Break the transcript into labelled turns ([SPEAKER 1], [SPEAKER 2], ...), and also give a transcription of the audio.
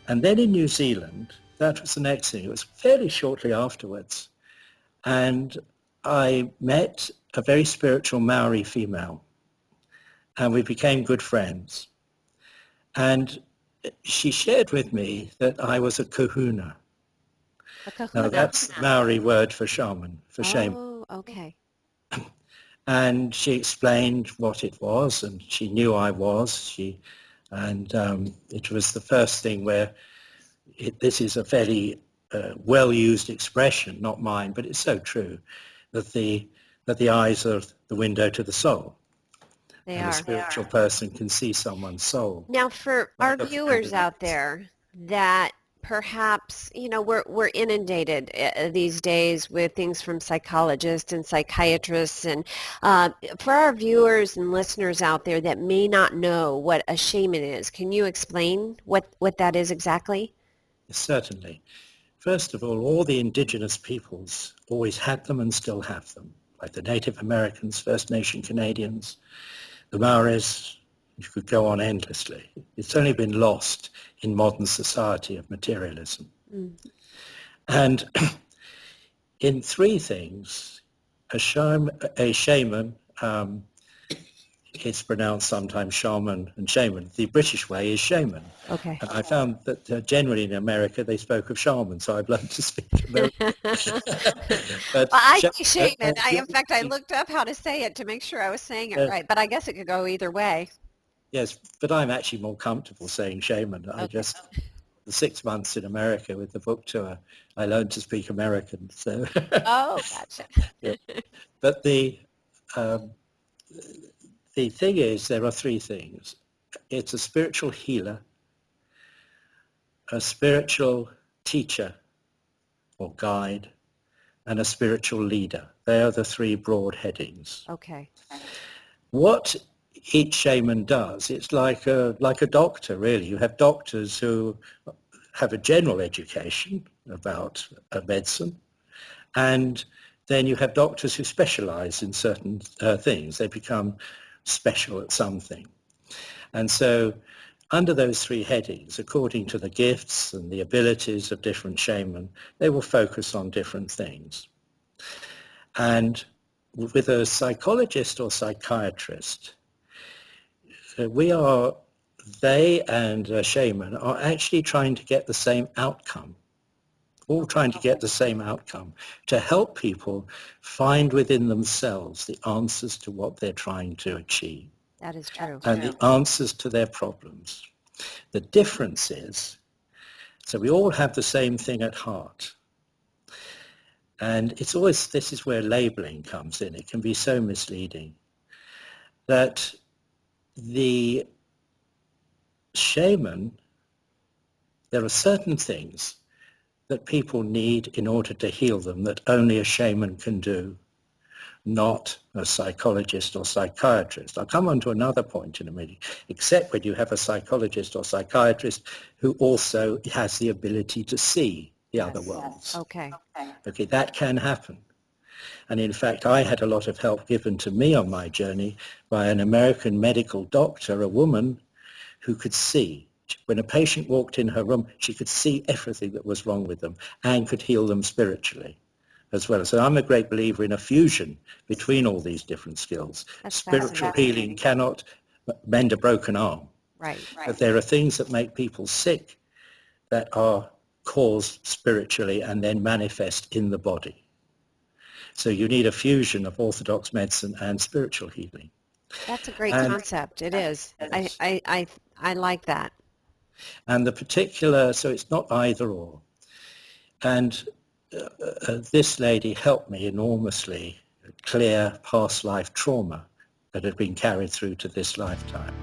[SPEAKER 1] And then in New Zealand, that was the next thing. It was fairly shortly afterwards. And I met a very spiritual Maori female, and we became good friends. And she shared with me that I was a kahuna.
[SPEAKER 2] A kahuna.
[SPEAKER 1] Now, that's the Maori word for shaman, for shaman.
[SPEAKER 2] Oh, okay.
[SPEAKER 1] And she explained what it was, and she knew I was. It was the first thing where this is a fairly well-used expression, not mine, but it's so true, that the eyes are the window to the soul.
[SPEAKER 2] They
[SPEAKER 1] And
[SPEAKER 2] are.
[SPEAKER 1] a spiritual person can see someone's soul.
[SPEAKER 2] Now, for our viewers out there that perhaps, we're inundated these days with things from psychologists and psychiatrists, and for our viewers and listeners out there that may not know what a shaman is, can you explain what that is exactly?
[SPEAKER 1] Certainly. First of all the indigenous peoples always had them and still have them, like the Native Americans, First Nation Canadians, the Maoris. You could go on endlessly. It's only been lost in modern society of materialism. And in three things, a shaman, it's pronounced sometimes shaman and shaman. The British way is shaman.
[SPEAKER 2] Okay.
[SPEAKER 1] And I found that generally in America they spoke of shaman, so I've learned to speak American.
[SPEAKER 2] Well, I say shaman. In fact, I looked up how to say it to make sure I was saying it right, but I guess it could go either way.
[SPEAKER 1] Yes, but I'm actually more comfortable saying shaman.
[SPEAKER 2] Okay.
[SPEAKER 1] The 6 months in America with the book tour, I learned to speak American. So.
[SPEAKER 2] Oh, gotcha.
[SPEAKER 1] Yeah. But the thing is, there are three things. It's a spiritual healer, a spiritual teacher or guide, and a spiritual leader. They are the three broad headings.
[SPEAKER 2] Okay.
[SPEAKER 1] What each shaman does, it's like a doctor, really. You have doctors who have a general education about medicine, and then you have doctors who specialize in certain things. They become special at something. And so under those three headings, according to the gifts and the abilities of different shaman, they will focus on different things. And with a psychologist or psychiatrist, they and a shaman are actually trying to get the same outcome, all trying to get the same outcome, to help people find within themselves the answers to what they're trying to achieve.
[SPEAKER 2] That is true.
[SPEAKER 1] And the answers to their problems. The difference is, so we all have the same thing at heart. And it's always, this is where labeling comes in. It can be so misleading that the shaman, there are certain things that people need in order to heal them that only a shaman can do, not a psychologist or psychiatrist. I'll come on to another point in a minute, except when you have a psychologist or psychiatrist who also has the ability to see the other worlds.
[SPEAKER 2] Okay.
[SPEAKER 1] Okay, that can happen. And in fact, I had a lot of help given to me on my journey by an American medical doctor, a woman who could see. When a patient walked in her room, she could see everything that was wrong with them and could heal them spiritually as well. So I'm a great believer in a fusion between all these different skills.
[SPEAKER 2] That's
[SPEAKER 1] Spiritual healing cannot mend a broken arm.
[SPEAKER 2] Right.
[SPEAKER 1] But there are things that make people sick that are caused spiritually and then manifest in the body. So you need a fusion of orthodox medicine and spiritual healing.
[SPEAKER 2] That's a great concept. It is. I like that.
[SPEAKER 1] And the particular, so it's not either or. And this lady helped me enormously clear past life trauma that had been carried through to this lifetime.